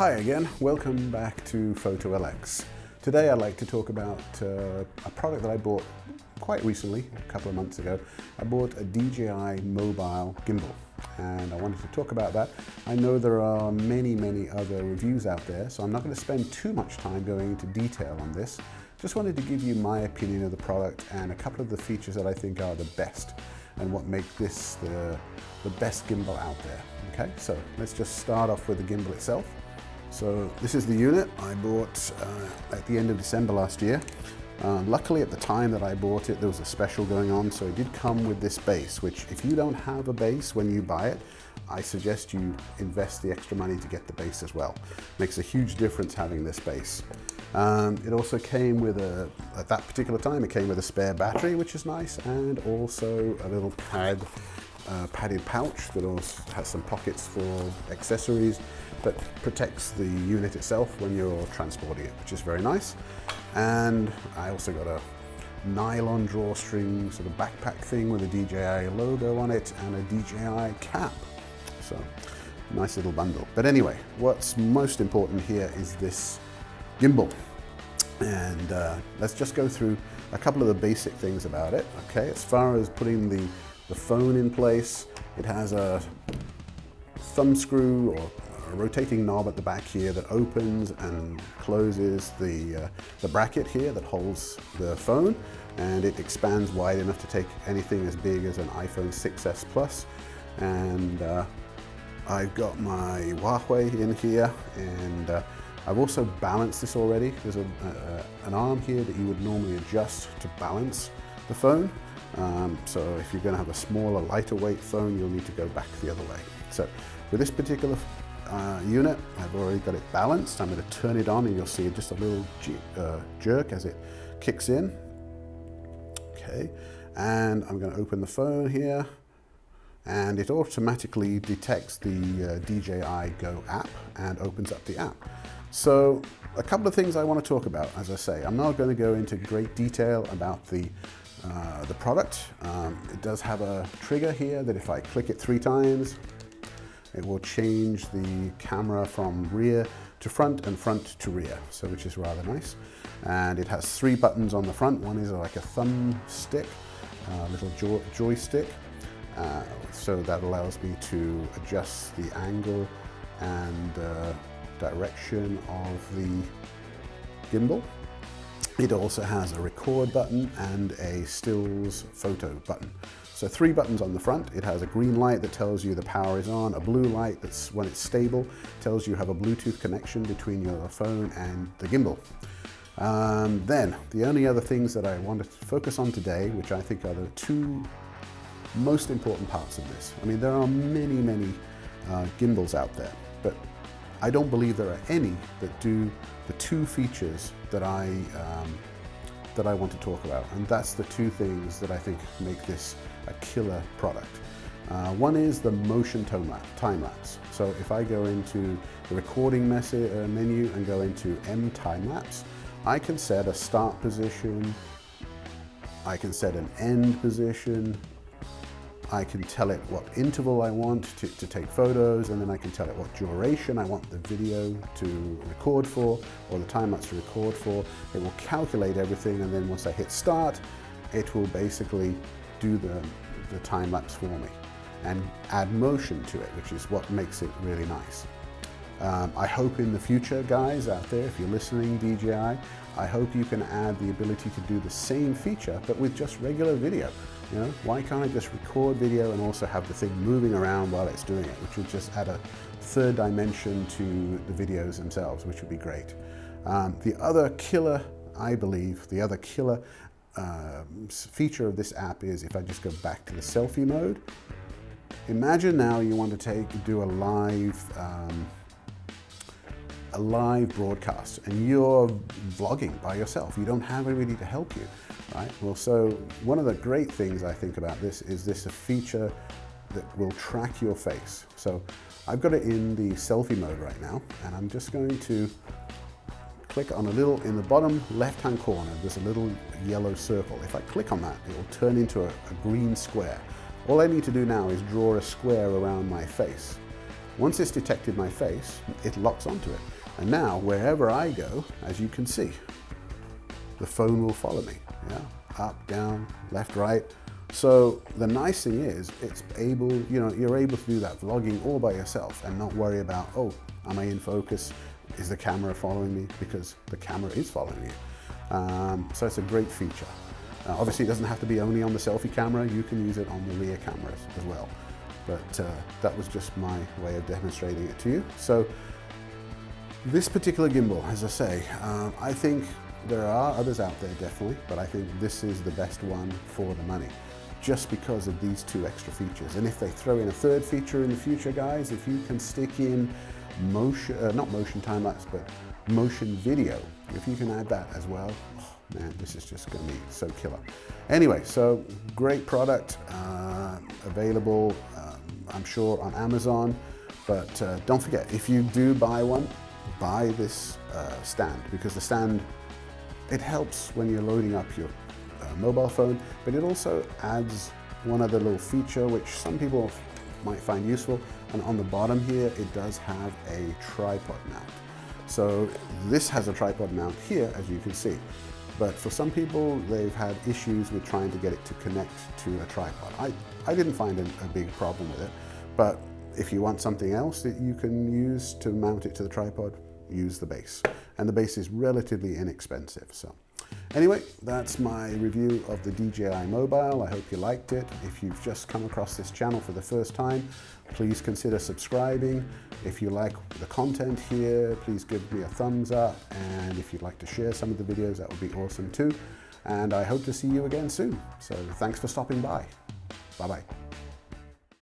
Hi again, welcome back to Photo LX. Today I'd like to talk about a product that I bought quite recently, a couple of months ago. I bought a DJI mobile gimbal and I wanted to talk about that. I know there are many other reviews out there, so I'm not going to spend too much time going into detail on this. Just wanted to give you my opinion of the product and a couple of the features that I think are the best and what make this the best gimbal out there. Okay, so let's just start off with the gimbal itself. So this is the unit I bought at the end of December last year. Luckily at the time that I bought it, there was a special going on, so it did come with this base, which if you don't have a base when you buy it, I suggest you invest the extra money to get the base as well. Makes a huge difference having this base. It also came with at that particular time, it came with a spare battery, which is nice, and also a little padded pouch that also has some pockets for accessories that protects the unit itself when you're transporting it, which is very nice. And I also got a nylon drawstring sort of backpack thing with a DJI logo on it and a DJI cap. So nice little bundle. But anyway, what's most important here is this gimbal. And let's just go through a couple of the basic things about it. Okay, as far as putting the phone in place, it has a thumb screw or a rotating knob at the back here that opens and closes the bracket here that holds the phone, and it expands wide enough to take anything as big as an iPhone 6s Plus. And I've got my Huawei in here, and I've also balanced this already. There's an arm here that you would normally adjust to balance the phone. So if you're going to have a smaller, lighter weight phone, you'll need to go back the other way. So with this particular unit, I've already got it balanced. I'm going to turn it on and you'll see just a little jerk as it kicks in. Okay, and I'm going to open the phone here, and it automatically detects the DJI Go app and opens up the app. So a couple of things I want to talk about. As I say, I'm not going to go into great detail about the product. It does have a trigger here that if I click it 3 times, it will change the camera from rear to front and front to rear, so which is rather nice. And it has 3 buttons on the front. One is like a thumb stick, little joystick. So that allows me to adjust the angle and direction of the gimbal. It also has a record button and a stills photo button. So 3 buttons on the front. It has a green light that tells you the power is on, a blue light that's when it's stable, tells you have a Bluetooth connection between your phone and the gimbal. Then the only other things that I want to focus on today, which I think are the 2 most important parts of this. I mean, there are many gimbals out there, but I don't believe there are any that do the 2 features that I want to talk about, and that's the 2 things that I think make this a killer product. One is the motion time lapse. So if I go into the recording menu and go into M time lapse, I can set a start position, I can set an end position, I can tell it what interval I want to take photos, and then I can tell it what duration I want the video to record for, or the time lapse to record for. It will calculate everything, and then once I hit start, it will basically do the time lapse for me and add motion to it, which is what makes it really nice. I hope in the future, guys out there, if you're listening, DJI, I hope you can add the ability to do the same feature, but with just regular video. You know, why can't I just record video and also have the thing moving around while it's doing it, which would just add a 3rd dimension to the videos themselves, which would be great. The other killer, I believe, the other killer feature of this app is if I just go back to the selfie mode. Imagine now you want to do a live broadcast and you're vlogging by yourself. You don't have anybody to help you, right? Well, so one of the great things I think about this is a feature that will track your face. So I've got it in the selfie mode right now, and I'm just going to click on a little, in the bottom left-hand corner, there's a little yellow circle. If I click on that, it will turn into a green square. All I need to do now is draw a square around my face. Once it's detected my face, it locks onto it. And now, wherever I go, as you can see, the phone will follow me. Yeah? Up, down, left, right. So the nice thing is, it's able, you're able to do that vlogging all by yourself and not worry about, oh, am I in focus? Is the camera following me? Because the camera is following you. So it's a great feature. Obviously, it doesn't have to be only on the selfie camera. You can use it on the rear cameras as well. But that was just my way of demonstrating it to you. So this particular gimbal, as I say, I think there are others out there definitely, but I think this is the best one for the money, just because of these two extra features. And if they throw in a third feature in the future, guys, if you can stick in motion, not motion time-lapse, but motion video, if you can add that as well, oh, man, this is just gonna be so killer. Anyway, so great product, available, I'm sure on Amazon, but don't forget, if you do buy one, buy this stand, because the stand, it helps when you're loading up your mobile phone, but it also adds one other little feature which some people might find useful. And on the bottom here, it does have a tripod mount. So this has a tripod mount here, as you can see. But for some people, they've had issues with trying to get it to connect to a tripod. I didn't find a big problem with it, but if you want something else that you can use to mount it to the tripod, use the base. And the base is relatively inexpensive. So anyway, that's my review of the DJI Mobile. I hope you liked it. If you've just come across this channel for the first time, please consider subscribing. If you like the content here, please give me a thumbs up. And if you'd like to share some of the videos, that would be awesome too. And I hope to see you again soon. So thanks for stopping by. Bye-bye.